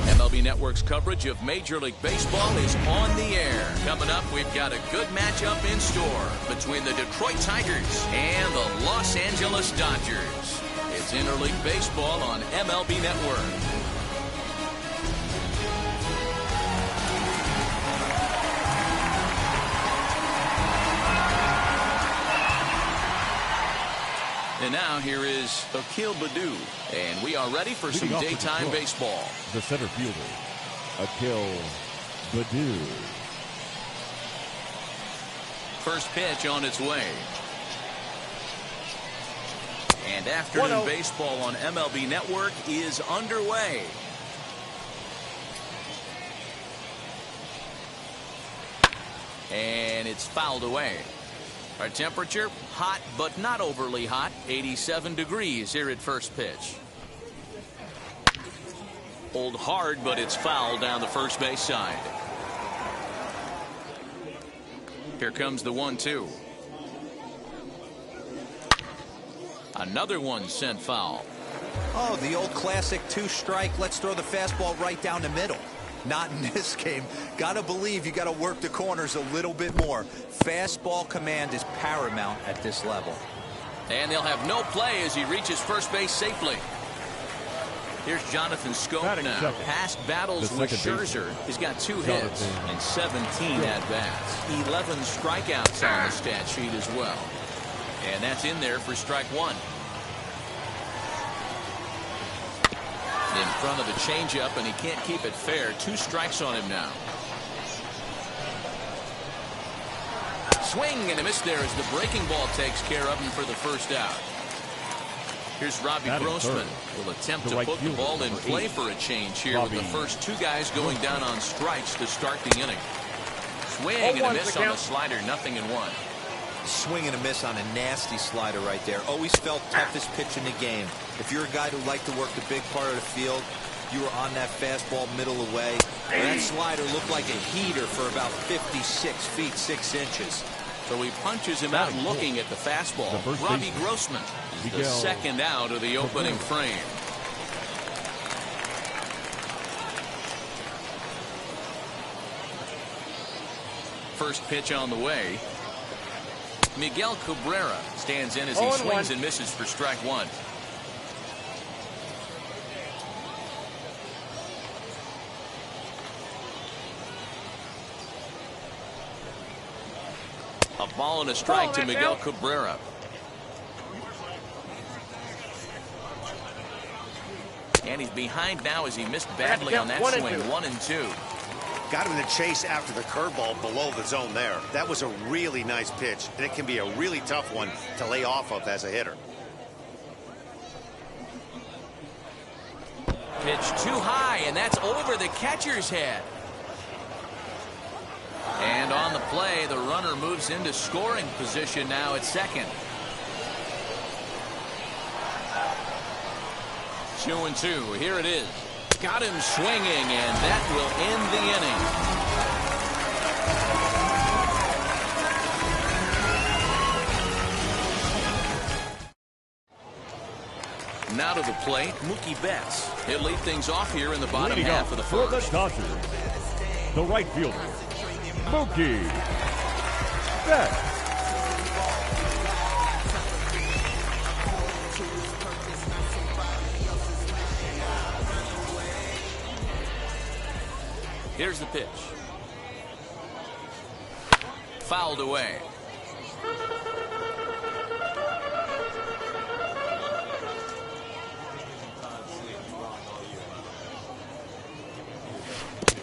MLB Network's coverage of Major League Baseball is on the air. Coming up, we've got a good matchup in store between the Detroit Tigers and the Los Angeles Dodgers. It's Interleague Baseball on MLB Network. And now here is Akil Baddoo, and we are ready for some daytime baseball. The center fielder, Akil Baddoo. First pitch on its way. And afternoon baseball on MLB Network is underway. And it's fouled away. Our temperature, hot but not overly hot, 87 degrees here at first pitch. Pulled hard, but it's fouled down the first base side. Here comes the 1-2. Another one sent foul. Oh, the old classic two-strike. Let's throw the fastball right down the middle. Not in this game. Gotta believe you gotta work the corners a little bit more. Fastball command is paramount at this level. And they'll have no play as he reaches first base safely. Here's Jonathan Schoop now. Past battles with Scherzer. He's got 2 hits and 17 at-bats. 11 strikeouts on the stat sheet as well. And that's in there for strike one. In front of the changeup, and he can't keep it fair. 2 strikes on him now. Swing and a miss there as the breaking ball takes care of him for the first out. Here's Robbie Grossman. Will attempt to put the ball in play for a change here with the first 2 guys going down on strikes to start the inning. Swing and a miss on the slider, 0-1. Swing and a miss on a nasty slider right there. Always felt toughest pitch in the game. If you're a guy who liked to work the big part of the field, you were on that fastball middle away. And that slider looked like a heater for about 56 feet 6 inches. So he punches him out looking at the fastball. Robbie Grossman is the second out of the opening frame. First pitch on the way. Miguel Cabrera stands in as he swings and misses for strike one. A ball and a strike to Miguel Cabrera. And he's behind now as he missed badly on that swing. 1-2. Got him in the chase after the curveball below the zone there. That was a really nice pitch, and it can be a really tough one to lay off of as a hitter. Pitch too high, and that's over the catcher's head. And on the play, the runner moves into scoring position now at second. 2-2. Here it is. Got him swinging, and that will end the inning. Now to the plate, Mookie Betts. He'll lead things off here in the bottom half of the first. For the Dodgers, the right fielder, Mookie Betts. Here's the pitch. Fouled away.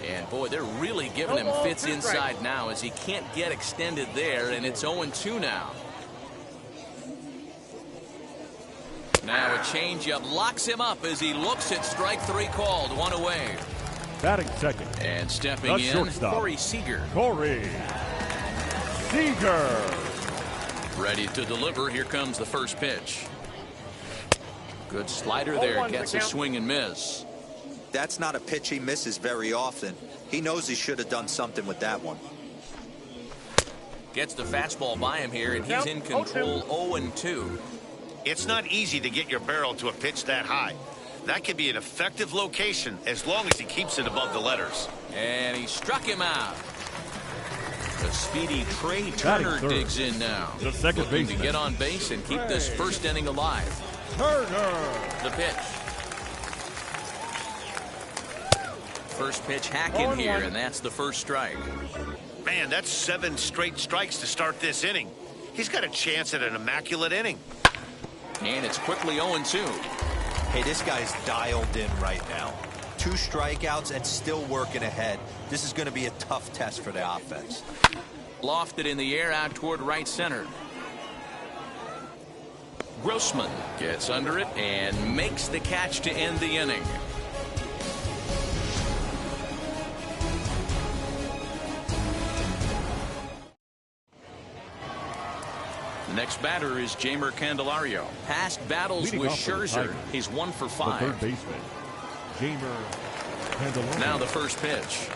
And boy, they're really giving him fits inside now as he can't get extended there, and it's 0-2 now. Now a changeup locks him up as he looks at strike 3 called. 1 away. Batting second. And stepping in, Corey Seager. Corey Seager. Ready to deliver. Here comes the first pitch. Good slider there. Gets a swing and miss. That's not a pitch he misses very often. He knows he should have done something with that one. Gets the fastball by him here, and he's in control. 0-2. It's not easy to get your barrel to a pitch that high. That could be an effective location as long as he keeps it above the letters. And he struck him out. The speedy Trey Turner digs in now. The second looking baseman to get on base and keep this first inning alive. Turner. The pitch. First pitch hacking here, and that's the first strike. Man, that's 7 straight strikes to start this inning. He's got a chance at an immaculate inning. And it's quickly 0-2. Hey, this guy's dialed in right now. 2 strikeouts and still working ahead. This is going to be a tough test for the offense. Lofted in the air out toward right center. Grossman gets under it and makes the catch to end the inning. The next batter is Jeimer Candelario. Past battles Leading with off for the Scherzer. Tigers, He's 1 for The 5. third baseman, Jeimer Candelario. Now the first pitch.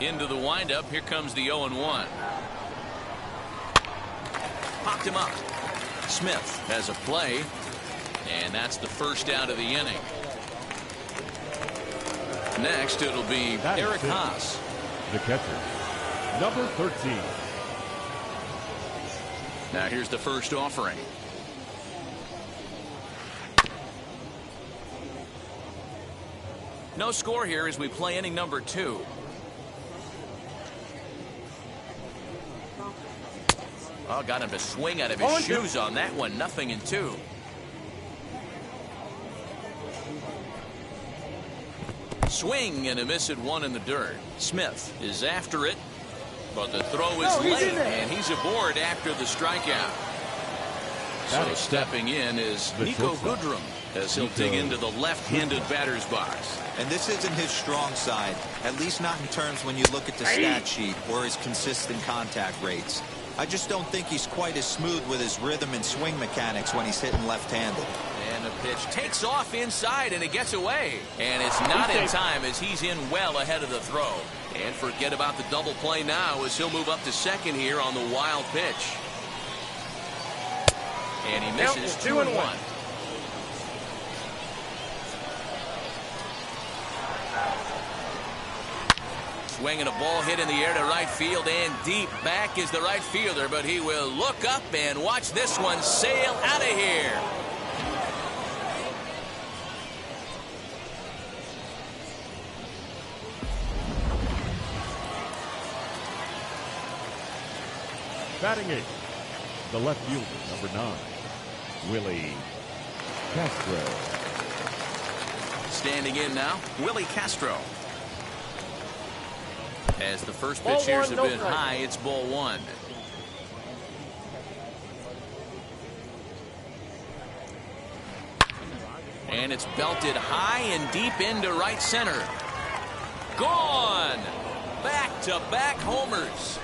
Into the windup. Here comes the 0-1. Popped him up. Smith has a play. And that's the first out of the inning. Next, it'll be Eric Haas. The catcher, number 13. Now here's the first offering. No score here as we play inning number 2. Oh, got him to swing out of his shoes on that one. 0-2. Swing and a miss at 1 in the dirt. Smith is after it, but the throw is late, and he's aboard after the strikeout. So stepping in is Nico Goodrum as he'll dig into the left-handed batter's box. And this isn't his strong side, at least not in terms when you look at the stat sheet or his consistent contact rates. I just don't think he's quite as smooth with his rhythm and swing mechanics when he's hitting left-handed. And the pitch takes off inside, and it gets away. And it's not in time as he's in well ahead of the throw. And forget about the double play now as he'll move up to second here on the wild pitch. And he misses 2-1. Swinging a ball hit in the air to right field and deep. Back is the right fielder, but he will look up and watch this one sail out of here. Batting 8th, the left fielder, number 9, Willie Castro. Standing in now, Willie Castro. As the first pitch here's a bit high, it's ball 1. And it's belted high and deep into right center. Gone! Back-to-back homers.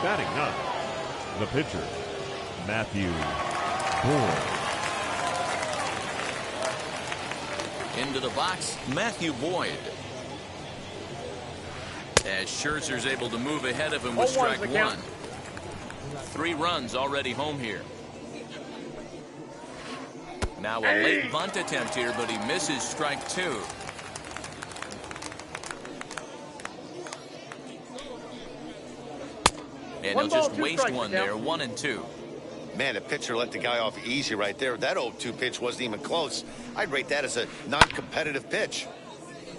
Batting 9th, the pitcher, Matthew Boyd. Into the box, Matthew Boyd. As Scherzer's able to move ahead of him with strike 1. 3 runs already home here. Now a late bunt attempt here, but he misses strike 2. And he'll just waste one there, 1-2. Man, the pitcher let the guy off easy right there. That 0-2 pitch wasn't even close. I'd rate that as a non-competitive pitch.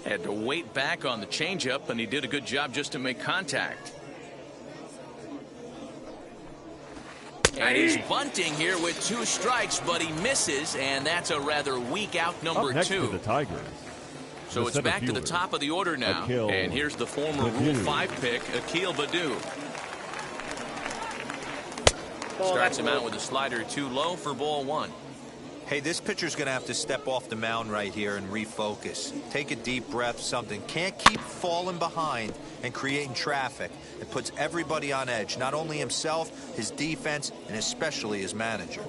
Had to wait back on the changeup, and he did a good job just to make contact. And he's bunting here with 2 strikes, but he misses, and that's a rather weak out number 2. Up next to the Tigers. So it's back to the top of the order now. And here's the former Rule 5 pick, Akil Baddoo. Starts him out with a slider too low for ball 1. Hey, this pitcher's going to have to step off the mound right here and refocus. Take a deep breath, something. Can't keep falling behind and creating traffic. It puts everybody on edge, not only himself, his defense, and especially his manager.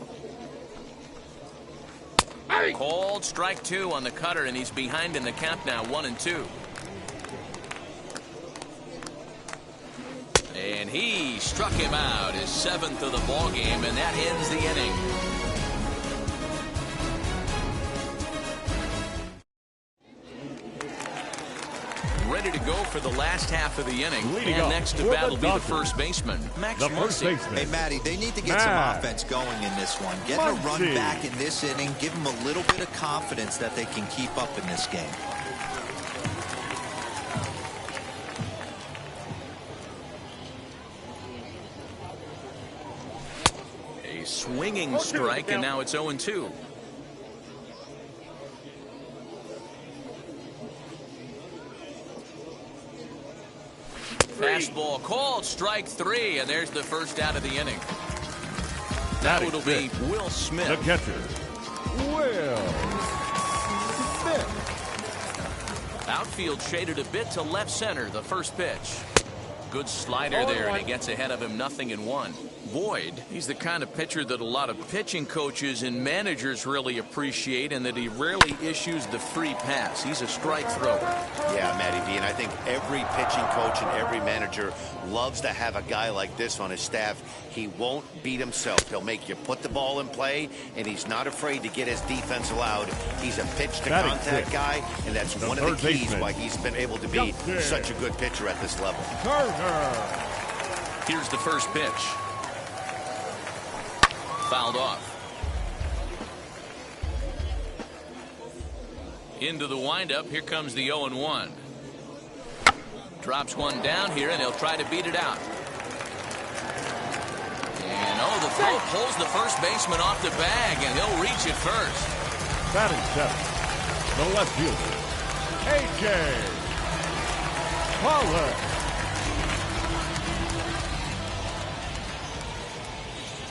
Called strike 2 on the cutter, and he's behind in the count now, 1-2. And he struck him out, his 7th of the ball game, and that ends the inning. Ready to go for the last half of the inning. And next to bat will be the first baseman, MattWpsycheUK. Hey, Matty, they need to get some offense going in this one. Getting a run back in this inning, give them a little bit of confidence that they can keep up in this game. A swinging strike, and now it's 0-2. Fastball called strike 3, and there's the first out of the inning. Now it'll be Will Smith. The catcher, Will Smith. Outfield shaded a bit to left center, the first pitch. Good slider there, and he gets ahead of him, 0-1. Boyd, he's the kind of pitcher that a lot of pitching coaches and managers really appreciate, and that he rarely issues the free pass. He's a strike thrower. Yeah, Matty B, and I think every pitching coach and every manager loves to have a guy like this on his staff. He won't beat himself. He'll make you put the ball in play, and he's not afraid to get his defense allowed. He's a pitch-to-contact guy, and that's one of the keys why he's been able to be such a good pitcher at this level. Here's the first pitch. Fouled off. Into the windup. Here comes the 0-1. Drops one down here, and he'll try to beat it out. And the throw pulls the first baseman off the bag, and he'll reach it first. Batting 7, the left fielder, A.J. Pollock.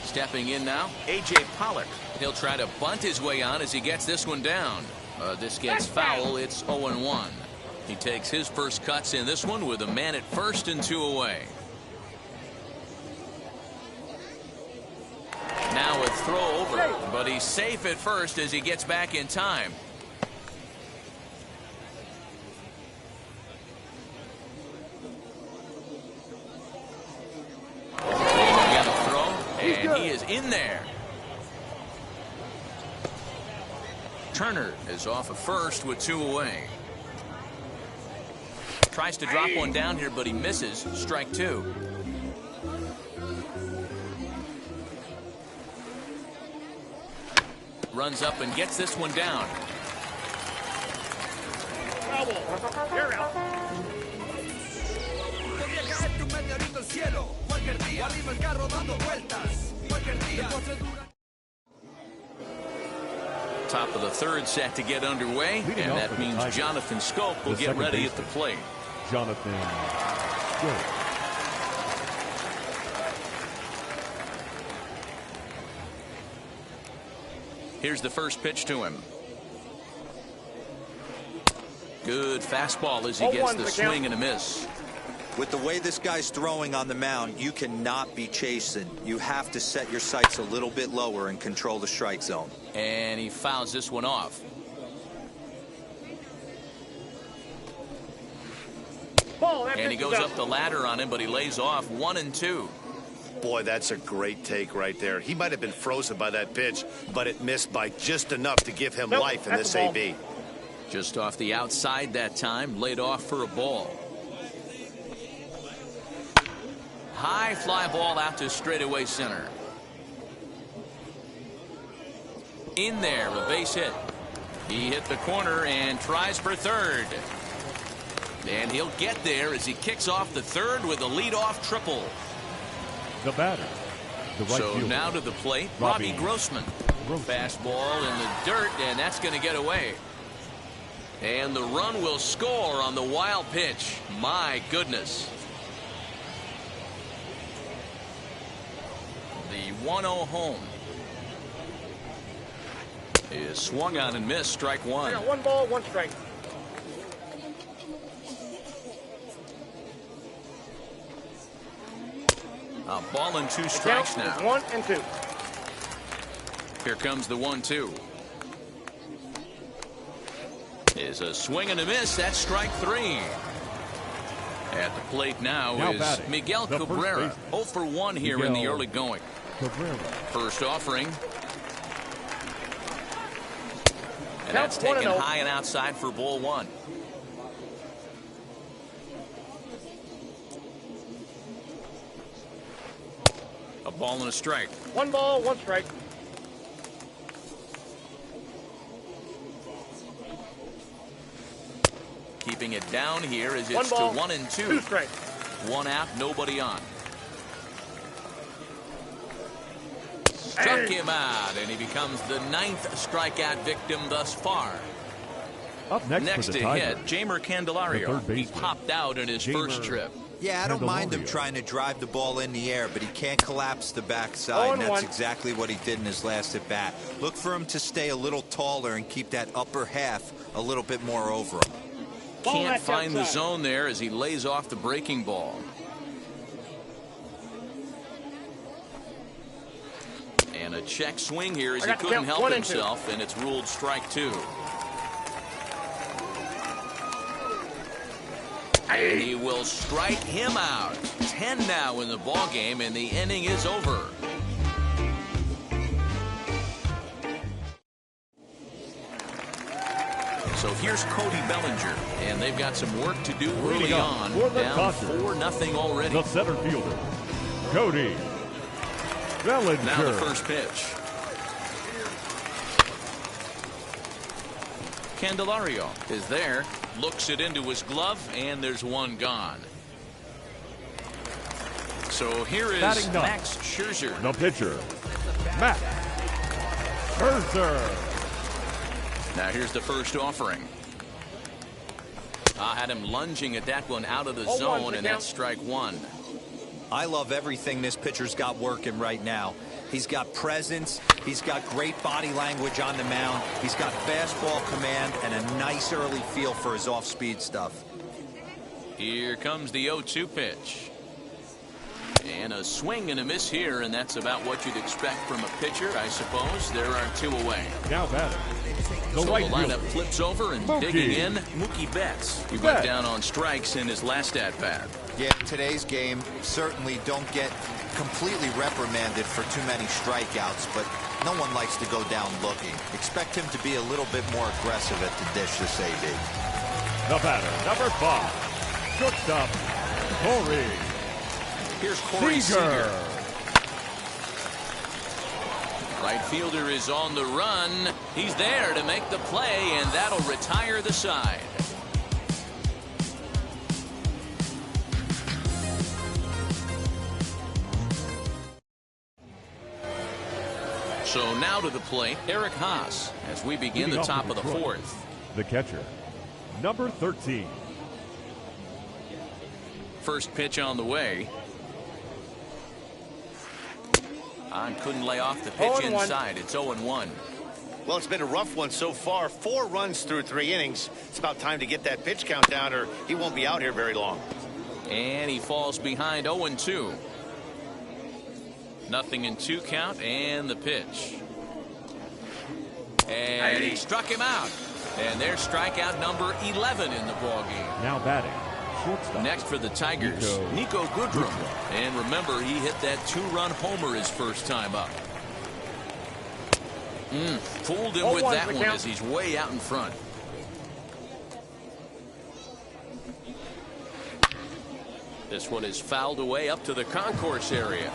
Stepping in now, A.J. Pollock. He'll try to bunt his way on as he gets this one down. This gets foul. It's 0-1. He takes his first cuts in this one with a man at first and 2 away. Now a throw over, but he's safe at first as he gets back in time. And he is in there. Turner is off of first with 2 away. Tries to drop one down here, but he misses. Strike 2. Runs up and gets this one down. You're out. Top of the third set to get underway, and that means Jonathan Schoop will get ready at the plate. Jonathan Schoop. Here's the first pitch to him. Good fastball as he gets the swing and a miss. With the way this guy's throwing on the mound, you cannot be chasing. You have to set your sights a little bit lower and control the strike zone. And he fouls this one off. And he goes up the ladder on him, but he lays off 1-2. Boy, that's a great take right there. He might have been frozen by that pitch, but it missed by just enough to give him life in this AB. Just off the outside that time, laid off for a ball. High fly ball out to straightaway center. In there, a base hit. He hit the corner and tries for third. And he'll get there as he kicks off the third with a leadoff triple. The batter, the right so fielder, now to the plate, Robbie Grossman. Fastball in the dirt, and that's going to get away. And the run will score on the wild pitch. My goodness. The 1-0 home. is swung on and missed. Strike one. I got 1 ball, 1 strike. A ball and 2 strikes now. 1 and 2. Here comes the 1-2. Is a swing and a miss. That's strike 3. At the plate now is batting, Miguel the Cabrera. 0 for 1 here in the Miguel early going. Cabrera. First offering. And Count that's 1 taken and 0. high and outside for ball 1. A ball and a strike. 1 ball, 1 strike. Keeping it down here as 1 it's ball, to 1 and 2. 2 strikes. 1 out, nobody on. Struck him out, and he becomes the 9th strikeout victim thus far. Up next to for the Tigers, hit, Jamer the Candelario. third He baseman. popped out in his first trip. Yeah, I don't mind him Candelario. trying to drive the ball in the air, but he can't collapse the backside, and that's exactly what he did in his last at bat. Look for him to stay a little taller and keep that upper half a little bit more over him. Can't find the zone there as he lays off the breaking ball. And a check swing here as he couldn't help himself, and it's ruled strike 2. And he will strike him out. 10 now in the ball game, and the inning is over. So here's Cody Bellinger, and they've got some work to do early on. Down 4-0 already. The center fielder, Cody Bellinger. Now the first pitch. Candelario is there, looks it into his glove, and there's 1 gone. So here is Max Scherzer. The pitcher, Max Scherzer. Now here's the first offering. Had him lunging at that one out of the zone, and that's strike 1. I love everything this pitcher's got working right now. He's got presence. He's got great body language on the mound. He's got fastball command and a nice early feel for his off-speed stuff. Here comes the 0-2 pitch. And a swing and a miss here, and that's about what you'd expect from a pitcher, I suppose. There are 2 away. Now batting. So the lineup flips over, and digging in, Mookie Betts. He went down on strikes in his last at-bat. Yeah, today's game, certainly don't get completely reprimanded for too many strikeouts, but no one likes to go down looking. Expect him to be a little bit more aggressive at the dish this AB. The batter, number 5, shortstop, Corey. Here's Corey Seager. Right fielder is on the run. He's there to make the play, and that'll retire the side. So now to the plate, Eric Haas, as we begin the top of the 4th. The catcher, number 13. First pitch on the way. Couldn't lay off the pitch inside. It's 0-1. Well, it's been a rough one so far. 4 runs through 3 innings. It's about time to get that pitch count down, or he won't be out here very long. And he falls behind 0-2. Nothing in 2 count, and the pitch. And he struck him out. And there's strikeout number 11 in the ballgame. Now batting, shortstop. Next for the Tigers, Nico Goodrum. And remember, he hit that 2-run homer his first time up. Fooled him with that one as he's way out in front. This one is fouled away up to the concourse area.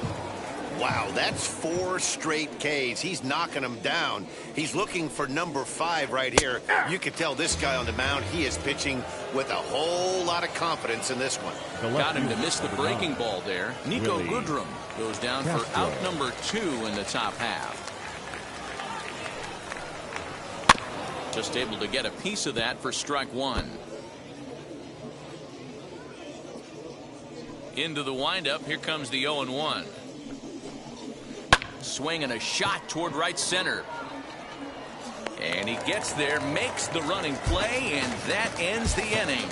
Wow, that's 4 straight Ks. He's knocking them down. He's looking for number 5 right here. You can tell this guy on the mound, he is pitching with a whole lot of confidence in this one. Got him to miss the breaking ball there. Nico Goodrum goes down for out number 2 in the top half. Just able to get a piece of that for strike 1. Into the windup. Here comes the 0-1. Swing and a shot toward right center. And he gets there, makes the running play, and that ends the inning.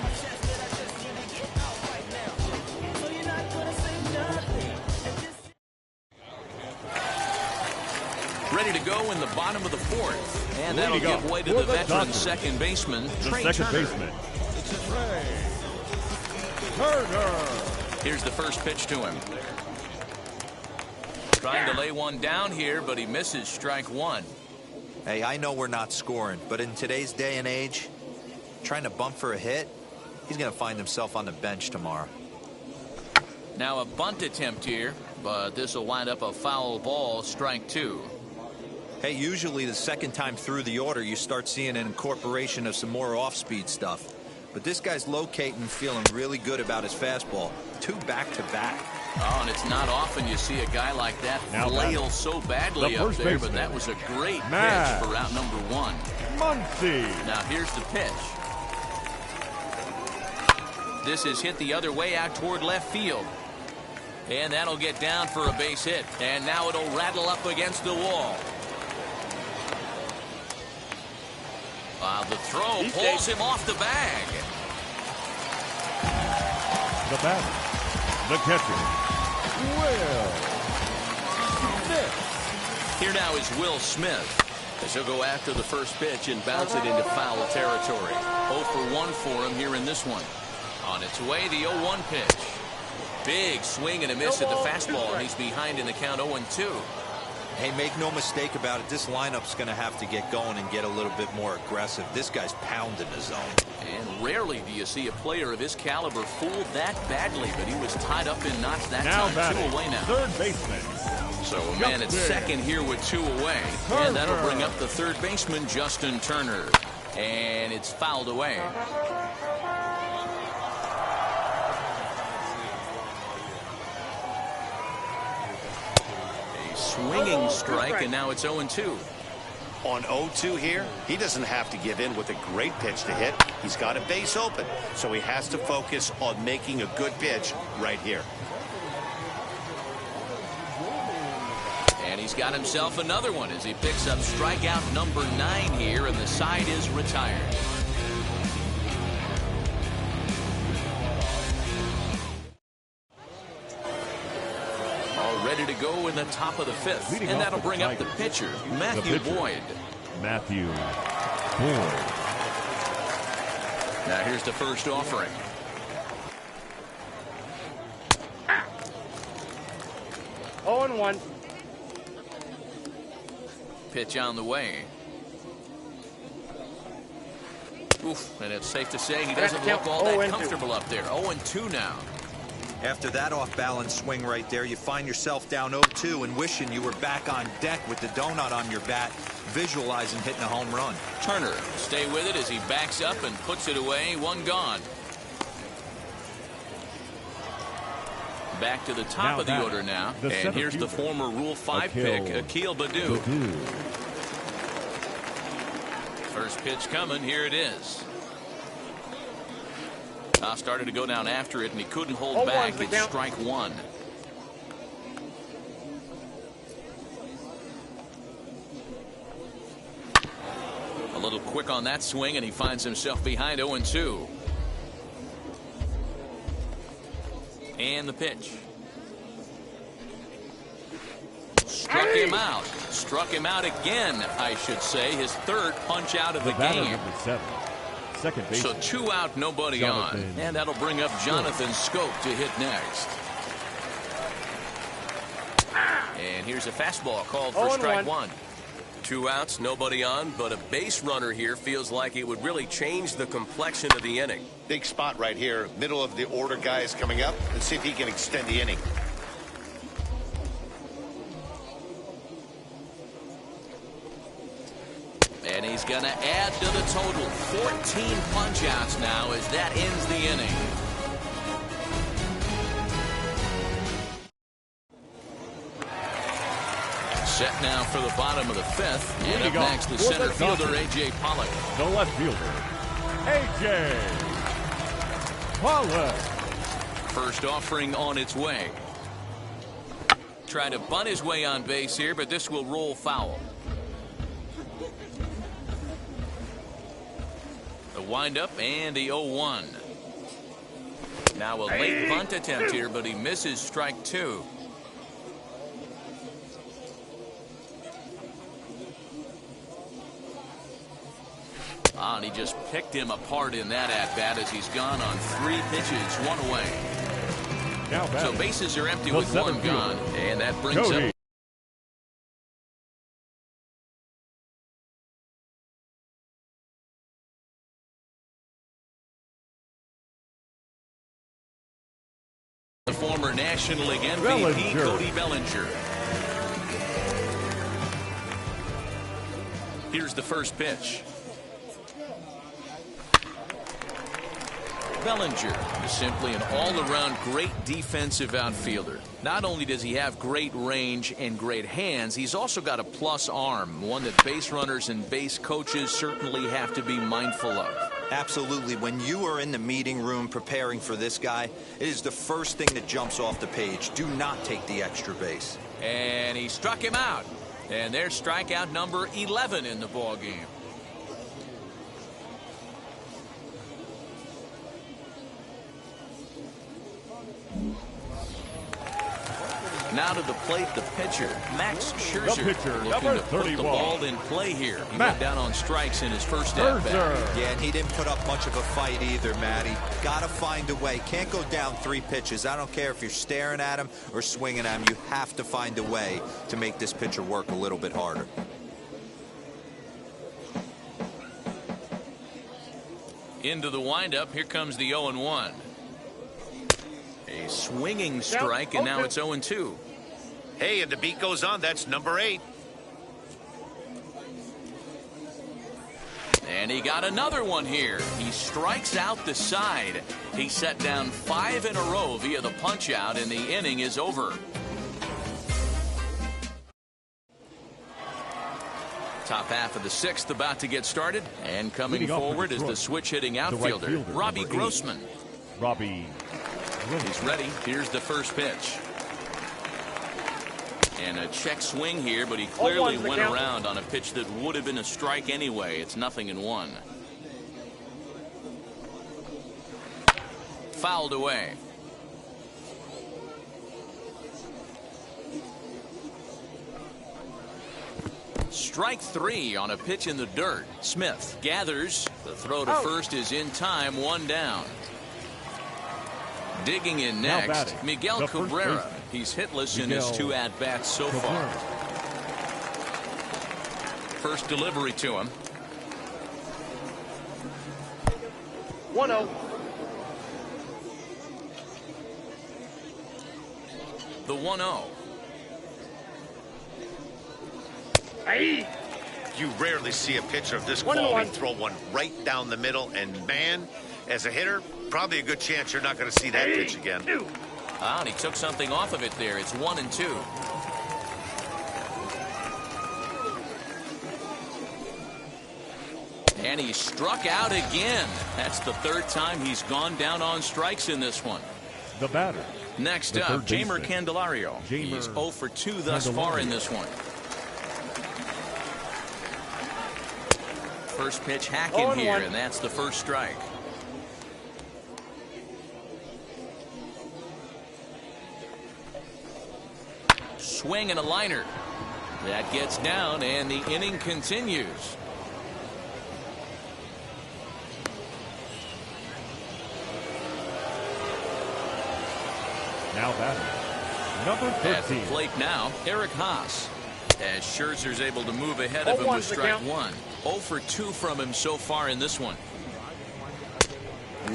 Ready to go in the bottom of the fourth. And that'll give way to the veteran second baseman, Trey Turner. Here's the first pitch to him. Trying to lay one down here, but he misses strike one. Hey, I know we're not scoring, but in today's day and age, trying to bump for a hit, he's going to find himself on the bench tomorrow. Now a bunt attempt here, but this will wind up a foul ball, strike two. Hey, usually the second time through the order, you start seeing an incorporation of some more off-speed stuff. But this guy's locating, feeling really good about his fastball. 2 back-to-back. Oh, and it's not often you see a guy like that flail so badly up there, but that was a great pitch for out number 1. Now here's the pitch. This is hit the other way out toward left field. And that'll get down for a base hit. And now it'll rattle up against the wall. The throw pulls him off the bag. The batter, the catcher, Will Smith. Here now is Will Smith, as he'll go after the first pitch and bounce it into foul territory. 0 for 1 for him here in this one. On its way, the 0-1 pitch. Big swing and a miss at the fastball, and he's behind in the count 0-2. Hey, make no mistake about it. This lineup's going to have to get going and get a little bit more aggressive. This guy's pounding the zone. And rarely do you see a player of his caliber fooled that badly, but he was tied up in knots that time. 2 away now. Third baseman. So a man at second here with 2 away. And that'll bring up the third baseman, Justin Turner. And it's fouled away. Swinging strike, and now it's 0-2. On 0-2 here, he doesn't have to give in with a great pitch to hit. He's got a base open, so he has to focus on making a good pitch right here. And he's got himself another one as he picks up strikeout number 9 here, and the side is retired. Ready to go in the top of the 5th. And that'll bring up the pitcher, Matthew Boyd. Matthew Boyd. Now here's the first offering. Oh, and 1. Pitch on the way. Oof, and it's safe to say he doesn't look all that comfortable up there. 0-2 now. After that off-balance swing right there, you find yourself down 0-2 and wishing you were back on deck with the donut on your bat, visualizing hitting a home run. Turner, stay with it as he backs up and puts it away. 1 gone. Back to the top of the order now. And here's the former Rule 5 pick, Akil Baddoo. First pitch coming. Here it is. Started to go down after it, and he couldn't hold back. It's strike 1. A little quick on that swing, and he finds himself behind 0-2. And the pitch. Struck him out. Struck him out again, I should say. His 3rd punch out of the game. Second base. So 2 out, nobody on. And that'll bring up Jonathan Scope to hit next. And here's a fastball called for strike 1. 2 outs, nobody on, but a base runner here feels like it would really change the complexion of the inning. Big spot right here. Middle of the order guy is coming up. Let's see if he can extend the inning. And he's going to add to the total. 14 punch-outs now as that ends the inning. Set now for the bottom of the 5th. And up next, the center fielder, A.J. Pollock. The left fielder, A.J. Pollock. First offering on its way. Trying to bunt his way on base here, but this will roll foul. windup and the 0-1. Now a late bunt attempt here, but he misses strike 2. And he just picked him apart in that at-bat as he's gone on 3 pitches, 1 away. So bases are empty with 1 gone, and that brings up the former National League MVP, Cody Bellinger. Here's the first pitch. Bellinger is simply an all-around great defensive outfielder. Not only does he have great range and great hands, he's also got a plus arm, one that base runners and base coaches certainly have to be mindful of. Absolutely. When you are in the meeting room preparing for this guy, it is the first thing that jumps off the page. Do not take the extra base. And he struck him out. And there's strikeout number 11 in the ballgame. Now to the plate, the pitcher, Max Scherzer, looking to put the ball in play here. He went down on strikes in his first at-bat. Yeah, and he didn't put up much of a fight either, Matty. Got to find a way. Can't go down 3 pitches. I don't care if you're staring at him or swinging at him. You have to find a way to make this pitcher work a little bit harder. Into the windup, here comes the 0-1. A swinging strike, and now it's 0-2. Hey, and the beat goes on. That's number 8. And he got another one here. He strikes out the side. He set down 5 in a row via the punch-out, and the inning is over. Top half of the 6th about to get started, and coming forward is the switch-hitting outfielder, Robbie Grossman. He's ready. Here's the first pitch. And a check swing here, but he clearly went around on a pitch that would have been a strike anyway. It's 0-1. Fouled away. Strike 3 on a pitch in the dirt. Smith gathers. The throw to first is in time, 1 down. Digging in next, Miguel Cabrera. He's hitless in his 2 at-bats so far. First delivery to him. 1-0. The 1-0. Hey. You rarely see a pitcher of this quality throw one right down the middle, and man, as a hitter, probably a good chance you're not going to see that pitch again. And he took something off of it there. It's 1-2. And he struck out again. That's the 3rd time he's gone down on strikes in this one. The batter. Next up, Jeimer Candelario. He's 0 for 2 thus far in this one. First pitch hacking here, and that's the first strike. Swing and a liner. That gets down, and the inning continues. Now batting, number 13. At the plate now, Eric Haas. As Scherzer's able to move ahead of him with strike 1. 0 for 2 from him so far in this one.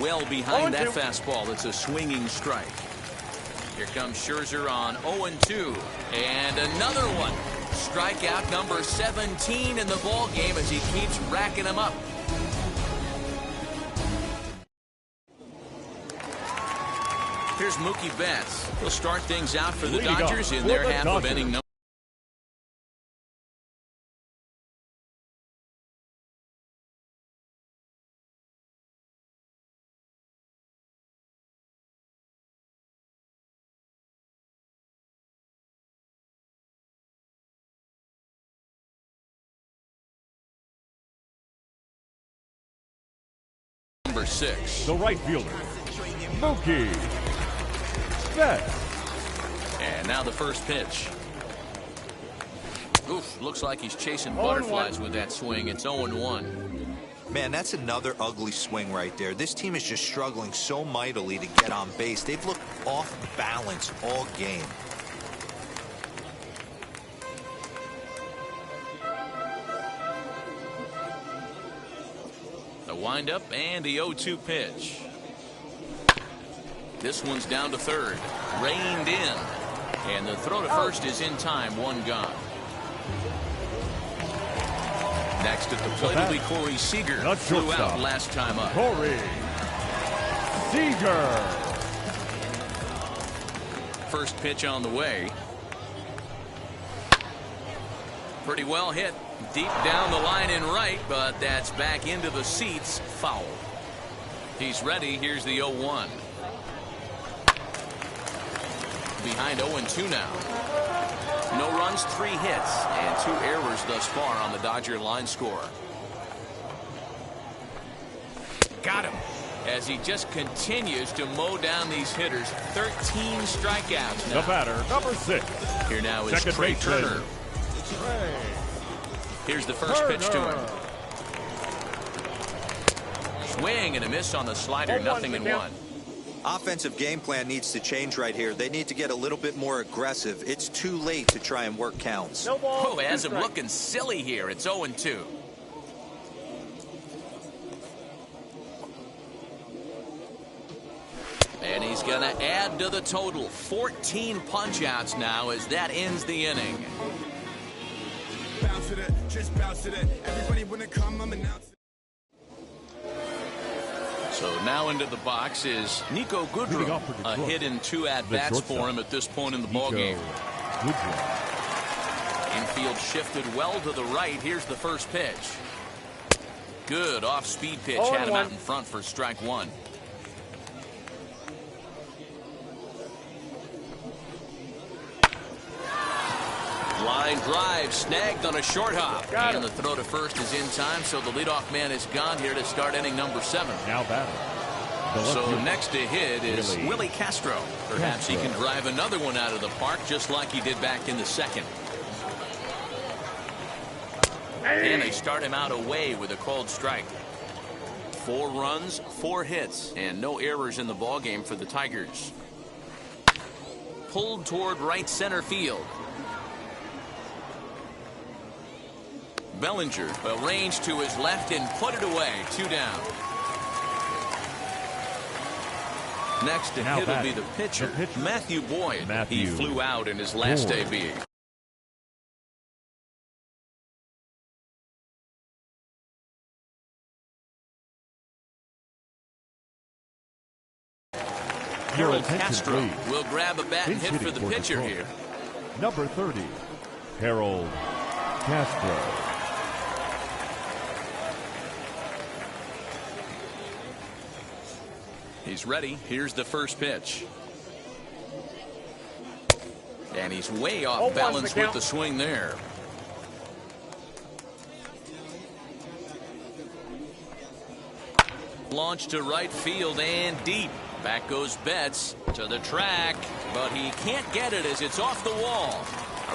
Well behind that fastball. It's a swinging strike. Here comes Scherzer on 0-2. And another one. Strikeout number 17 in the ball game as he keeps racking them up. Here's Mookie Betts. He'll start things out for the Dodgers in their half of inning number number 6. The right fielder, Mookie Betts. And now the first pitch. Oof, looks like he's chasing butterflies with that swing. It's 0-1. Man, that's another ugly swing right there. This team is just struggling so mightily to get on base. They've looked off balance all game. The windup and the 0-2 pitch. This one's down to third. Reined in. And the throw to first is in time. 1 gone. Next at the plate will be Corey Seager. Flew out last time up. Corey Seager. First pitch on the way. Pretty well hit. Deep down the line in right, but that's back into the seats. Foul. He's ready. Here's the 0-1. Behind 0-2 now. No runs, 3 hits, and 2 errors thus far on the Dodger line score. Got him. As he just continues to mow down these hitters. 13 strikeouts now. The batter, number 6. Here now is Trey Turner. Here's the first pitch to him. Swing and a miss on the slider. 0-1. Offensive game plan needs to change right here. They need to get a little bit more aggressive. It's too late to try and work counts. Oh, it has him looking silly here. It's 0-2. And he's going to add to the total. 14 punch-outs now as that ends the inning. Bounce with it, just bounce with it. Everybody wanna come, I'm announcing. So now into the box is Nico Goodrum. A hit and 2 at-bats for him at this point in the ballgame. Infield shifted well to the right. Here's the first pitch. Good off-speed pitch. Had him out in front for strike 1. Line drive snagged on a short hop. And the throw to first is in time, so the leadoff man is gone here to start inning number 7. Now batting. So next to hit is Willie Castro. Perhaps he can drive another one out of the park just like he did back in the second. And they start him out away with a called strike. 4 runs, 4 hits, and no errors in the ballgame for the Tigers. Pulled toward right center field. Bellinger will range to his left and put it away. 2 down. Next to hit will be the pitcher, Matthew Boyd. He flew out in his last AB. Harold Castro will grab a bat and hit for the pitcher here. Number 30, Harold Castro. He's ready. Here's the first pitch. And he's way off balance with the swing there. Launch to right field and deep. Back goes Betts to the track, but he can't get it as it's off the wall.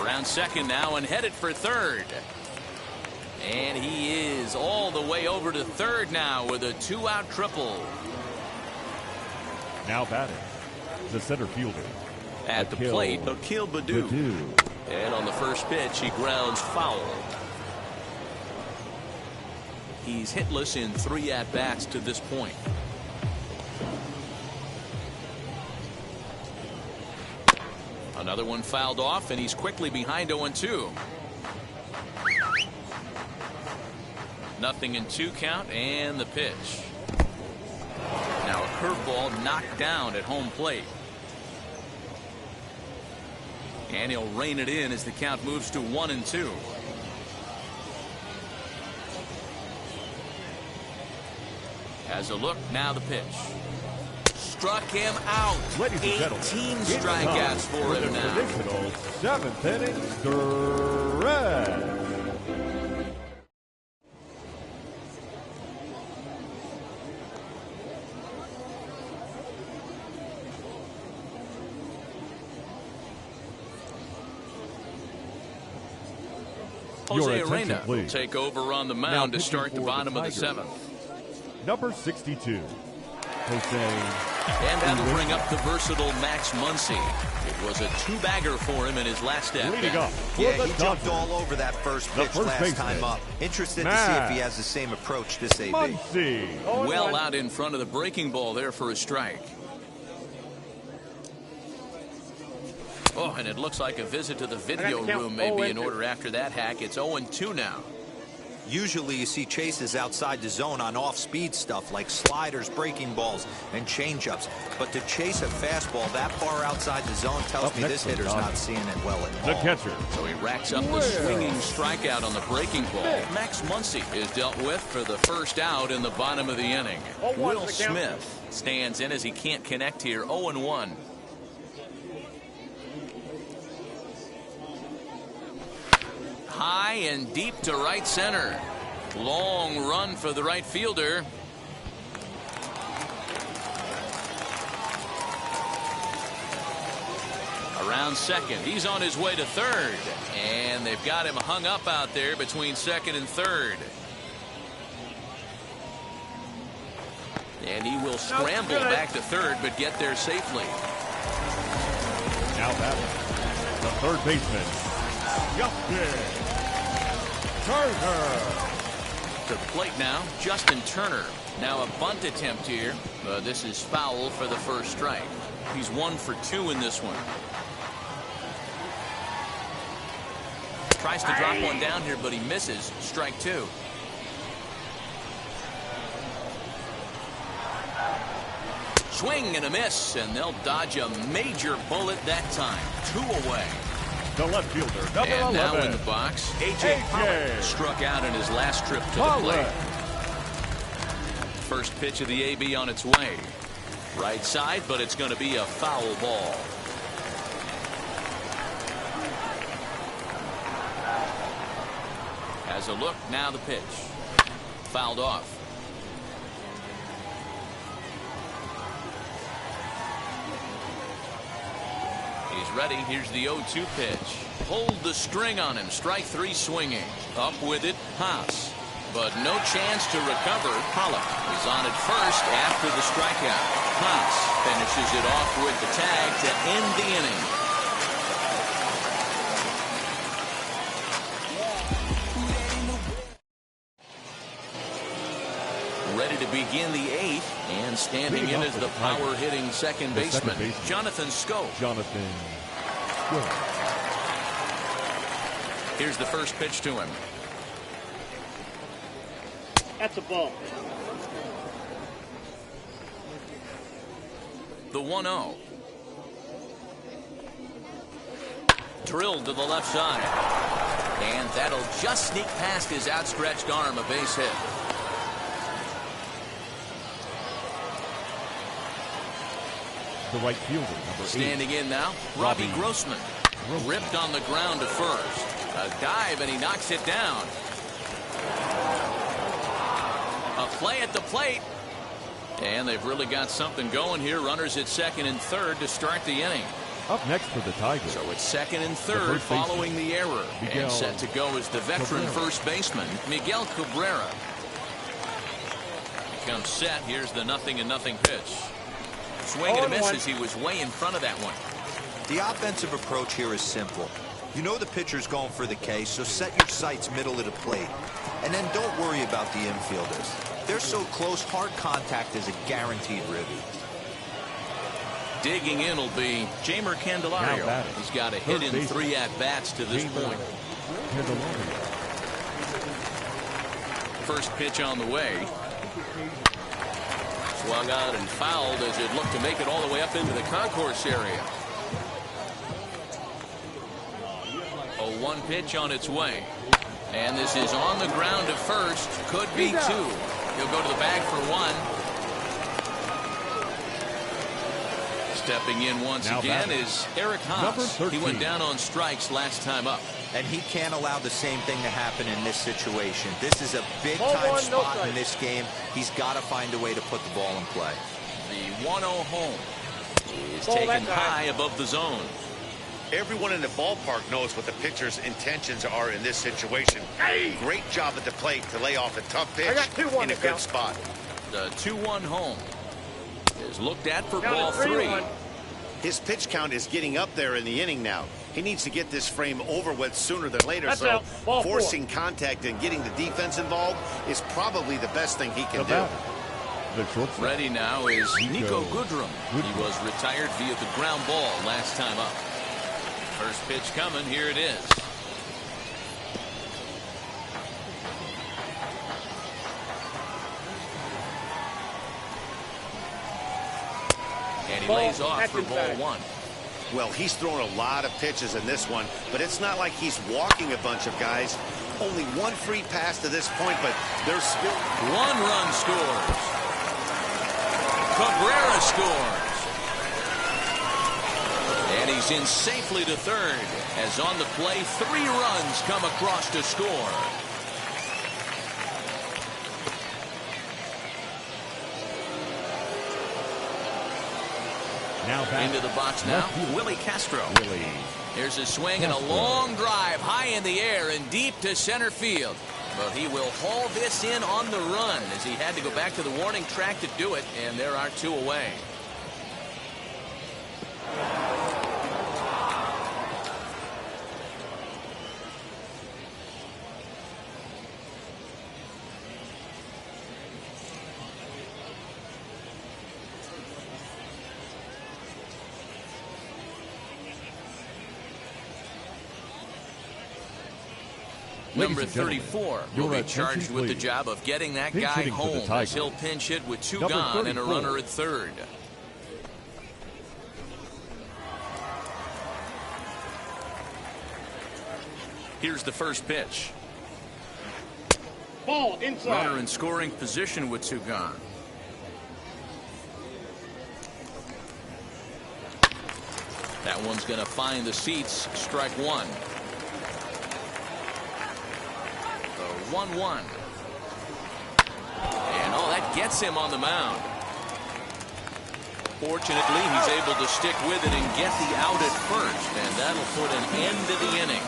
Around second now and headed for third. And he is all the way over to third now with a 2-out triple. Now batting, the center fielder. At the plate, Akil Baddoo. And on the first pitch, he grounds foul. He's hitless in 3 at-bats to this point. Another one fouled off, and he's quickly behind 0-2. Nothing in 2 count, and the pitch. Now a curveball knocked down at home plate. And he'll rein it in as the count moves to 1-2. Has a look, now the pitch. Struck him out. 18 strikeouts for him now. Traditional 7th inning stretch. Jose Arena will take over on the mound to start the bottom of the 7th. Number 62, Jose. And that'll bring up the versatile Max Muncy. It was a 2-bagger for him in his last at Leading up. Yeah, he jumped all over that first pitch last time up. Interested to see if he has the same approach this AB. Muncy. Well out in front of the breaking ball there for a strike. Oh, and it looks like a visit to the video room may be in order after that hack. It's 0-2 now. Usually you see chases outside the zone on off-speed stuff like sliders, breaking balls, and changeups. But to chase a fastball that far outside the zone tells me this hitter's not seeing it well at all. The catcher. So he racks up the swinging strikeout on the breaking ball. Max Muncy is dealt with for the first out in the bottom of the inning. Will Smith stands in as he can't connect here. 0-1. High and deep to right center. Long run for the right fielder. Around second. He's on his way to third. And they've got him hung up out there between second and third. And he will scramble back to third, but get there safely. Now that the third baseman, Justin Turner. To the plate now, Justin Turner. Now a bunt attempt here. This is foul for the first strike. He's 1 for 2 in this one. Tries to drop one down here, but he misses. Strike 2. Swing and a miss, and they'll dodge a major bullet that time. 2 away. The left fielder, number 11. And now in the box, A.J. Pollock struck out in his last trip to the plate. First pitch of the AB on its way. Right side, but it's going to be a foul ball. Has a look, now the pitch. Fouled off. He's ready. Here's the 0-2 pitch. Hold the string on him. Strike 3 swinging. Up with it, Haas. But no chance to recover. Pollock is on at first after the strikeout. Haas finishes it off with the tag to end the inning. Ready to begin the 8th, and standing in is the power-hitting second baseman, Jonathan Schoop. Here's the first pitch to him. That's a ball. The 1-0. Drilled to the left side. And that'll just sneak past his outstretched arm, a base hit. The right fielder, number 8. Standing in now, Robbie Grossman. Ripped on the ground to first. A dive, and he knocks it down. A play at the plate. And they've really got something going here. Runners at second and third to start the inning. Up next for the Tigers. So it's second and third following the error. And set to go is the veteran first baseman, Miguel Cabrera. Comes set. Here's the 0-0 pitch. Swing and a miss as he was way in front of that one. The offensive approach here is simple. You know the pitcher's going for the K, so set your sights middle of the plate. And then don't worry about the infielders. They're so close, hard contact is a guaranteed ribby. Digging in will be Jamer Candelario. He's got a hit in 3 at-bats to this point. First pitch on the way. Swung on and fouled as it looked to make it all the way up into the concourse area. A 1 pitch on its way. And this is on the ground to first. Could be 2. He'll go to the bag for 1. Stepping in once again is Eric Haas. He went down on strikes last time up. And he can't allow the same thing to happen in this situation. This is a big-time spot in this game. He's got to find a way to put the ball in play. The 1-0 home is taken high above the zone. Everyone in the ballpark knows what the pitcher's intentions are in this situation. Great job at the plate to lay off a tough pitch in a good spot. The 2-1 home is looked at for ball 3. His pitch count is getting up there in the inning now. He needs to get this frame over with sooner than later, so forcing contact and getting the defense involved is probably the best thing he can do. Ready now is Nico Goodrum. He was retired via the ground ball last time up. First pitch coming. Here it is. And he lays off for ball 1. Well, he's thrown a lot of pitches in this one, but it's not like he's walking a bunch of guys. Only one free pass to this point, but there's still 1 run scores. Cabrera scores. And he's in safely to third, as on the play 3 runs come across to score. Now back into the box now, Willie Castro. Here's a swing and a long drive high in the air and deep to center field. But he will haul this in on the run, as he had to go back to the warning track to do it, and there are 2 away. Number 34 will be charged with the job of getting that guy home, as he'll pinch hit with 2 gone and a runner at third. Here's the first pitch. Ball inside. Runner in scoring position with 2 gone. That one's going to find the seats. Strike 1. 1-1. And that gets him on the mound. Fortunately, he's able to stick with it and get the out at first, and that'll put an end to the inning.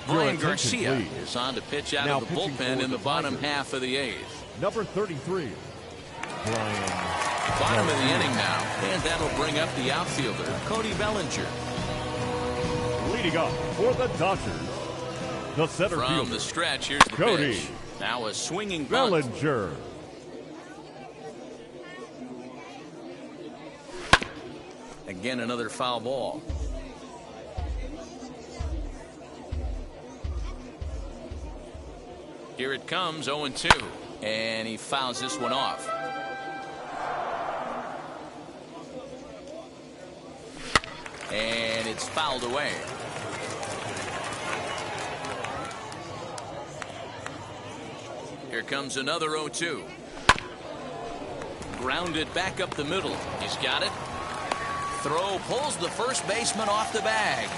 Brian Garcia is on to pitch out of the bullpen in the bottom half of the 8th. Number 33, Brian. Bottom of the inning now, and that'll bring up the outfielder, Cody Bellinger. Leading up for the Dodgers, the center From fielder. the stretch, here's the Cody pitch. Now a swinging bunt. Bellinger. Again, another foul ball. Here it comes, 0-2, and he fouls this one off. And it's fouled away. Here comes another 0-2. Grounded back up the middle. He's got it. Throw pulls the first baseman off the bag.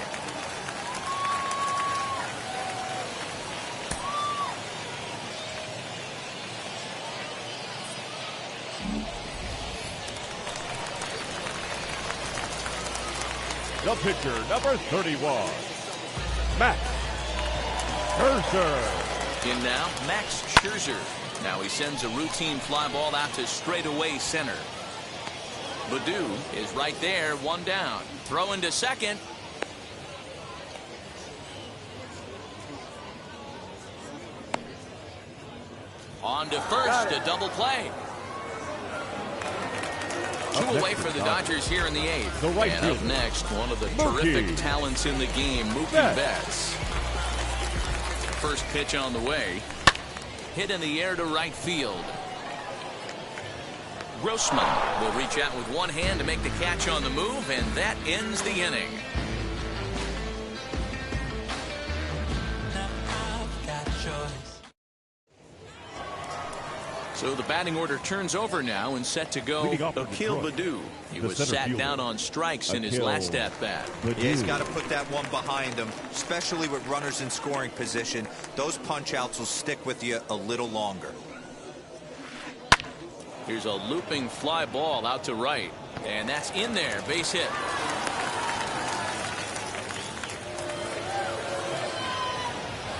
The pitcher, number 31, Max Scherzer. In now, Max Scherzer. Now he sends a routine fly ball out to straightaway center. Baddoo is right there, 1 down. Throwing to second. On to first, a double play. 2 away for the Dodgers here in the 8th. And up next, one of the terrific talents in the game, Mookie Betts. First pitch on the way. Hit in the air to right field. Grossman will reach out with one hand to make the catch on the move, and that ends the inning. So the batting order turns over now and set to go. Akil Baddoo. He was sat down on strikes in his last at-bat. Yeah, he's got to put that one behind him, especially with runners in scoring position. Those punch-outs will stick with you a little longer. Here's a looping fly ball out to right. And that's in there. Base hit.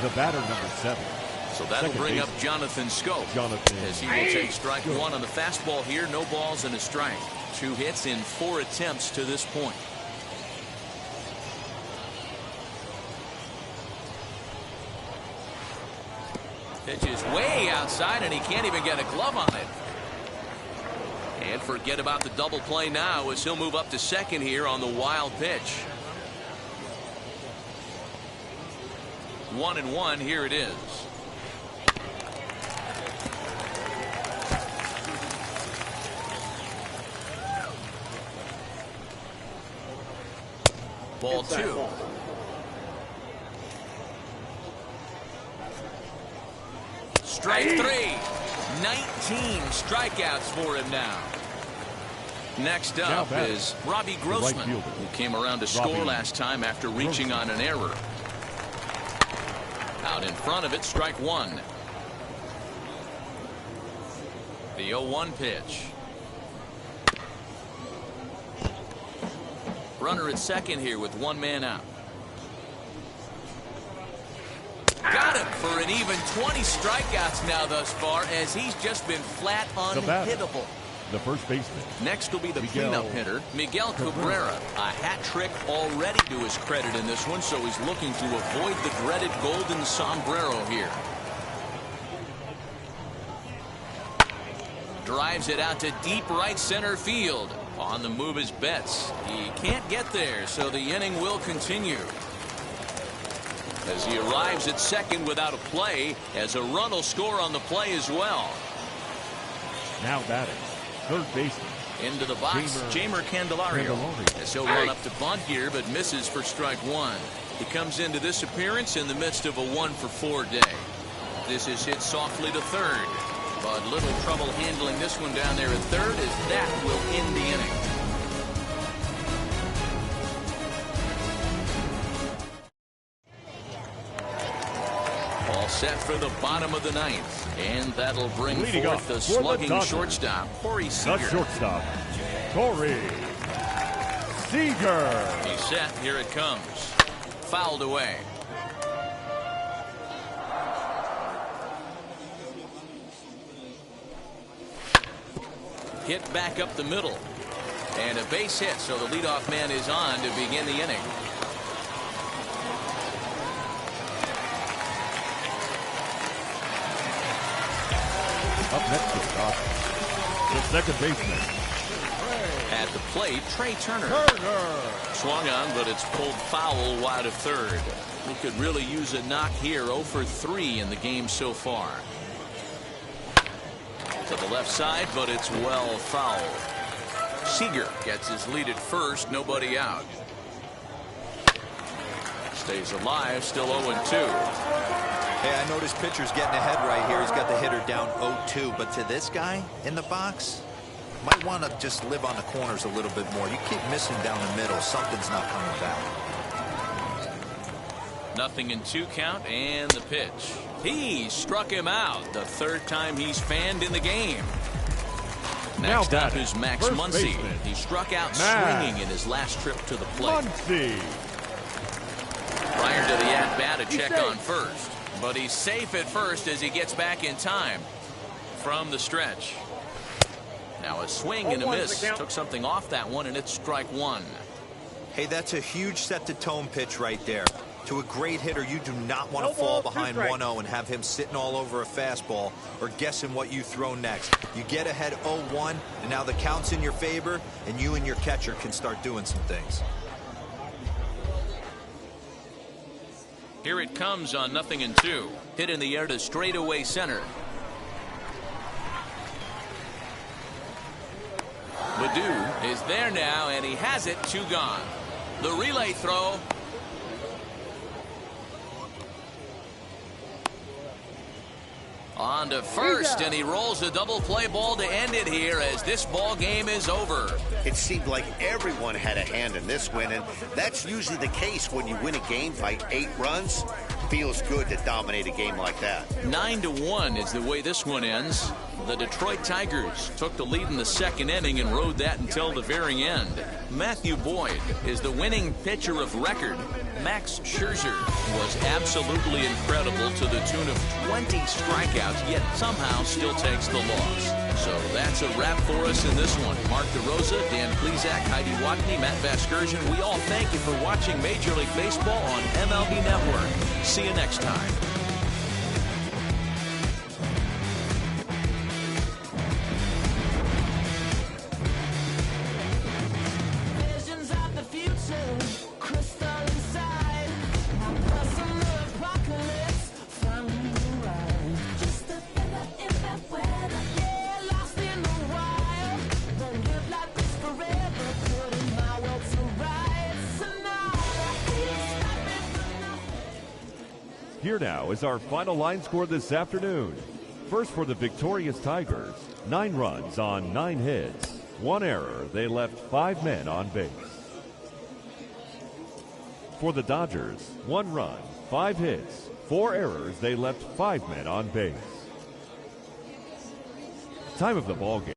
The batter, number 7. So that'll bring up Jonathan Scope. As he will take strike one on the fastball here. No balls and a strike. 2 hits in 4 attempts to this point. Pitch is way outside and he can't even get a glove on it. And forget about the double play now as he'll move up to second here on the wild pitch. 1-1. Here it is. Ball 2. Strike 3. 19 strikeouts for him now. Next up is Robbie Grossman, who came around to score last time after reaching on an error. Out in front of it, strike 1. The 0-1 pitch. Runner at second here with 1 man out. Got him for an even 20 strikeouts now thus far, as he's just been flat unhittable. The first baseman. Next will be the cleanup hitter, Miguel Cabrera. A hat trick already to his credit in this one, so he's looking to avoid the dreaded golden sombrero here. Drives it out to deep right center field. On the move is Betts. He can't get there, so the inning will continue. As he arrives at second without a play, as a run will score on the play as well. Now batting, third baseman. Into the box, Jeimer Candelario. As he'll run up to bunt here, but misses for strike 1. He comes into this appearance in the midst of a 1-for-4 day. This is hit softly to third, but little trouble handling this one down there at third, as that will end the inning. All set for the bottom of the 9th, and that'll bring forth the slugging shortstop, Corey Seager. The shortstop, Corey Seager. He's set. Here it comes. Fouled away. Hit back up the middle. And a base hit, so the leadoff man is on to begin the inning. Up next to the second baseman. At the plate, Trey Turner. Swung on, but it's pulled foul wide of third. He could really use a knock here. 0 for 3 in the game so far. To the left side, but it's well foul. Seager gets his lead at first, nobody out. Stays alive, still 0-2. Hey, I noticed pitcher's getting ahead right here. He's got the hitter down 0-2, but to this guy in the box, might want to just live on the corners a little bit more. You keep missing down the middle, something's not coming back. 0-2 count, and the pitch. He struck him out, the 3rd time he's fanned in the game. Next up is Max Muncy. He struck out swinging in his last trip to the plate. Prior to the at-bat, a check on first. But he's safe at first as he gets back in time from the stretch. Now a swing and a miss. Took something off that one, and it's strike 1. Hey, that's a huge set-the-tone pitch right there. To a great hitter, you do not want to fall behind 1-0 and have him sitting all over a fastball or guessing what you throw next. You get ahead 0-1, and now the count's in your favor, and you and your catcher can start doing some things. Here it comes on 0-2. Hit in the air to straightaway center. Baddoo is there now, and he has it. 2 gone. The relay throw. On to first, and he rolls a double play ball to end it here as this ball game is over. It seemed like everyone had a hand in this win, and that's usually the case when you win a game by 8 runs. Feels good to dominate a game like that. 9-1 is the way this one ends. The Detroit Tigers took the lead in the second inning and rode that until the very end. Matthew Boyd is the winning pitcher of record. Max Scherzer was absolutely incredible to the tune of 20 strikeouts, yet somehow still takes the loss. So that's a wrap for us in this one. Mark DeRosa, Dan Plesac, Heidi Watney, Matt Vasgersian, we all thank you for watching Major League Baseball on MLB Network. See you next time. Here now is our final line score this afternoon. First for the victorious Tigers, 9 runs on 9 hits. 1 error, they left 5 men on base. For the Dodgers, 1 run, 5 hits, 4 errors, they left 5 men on base. Time of the ball game,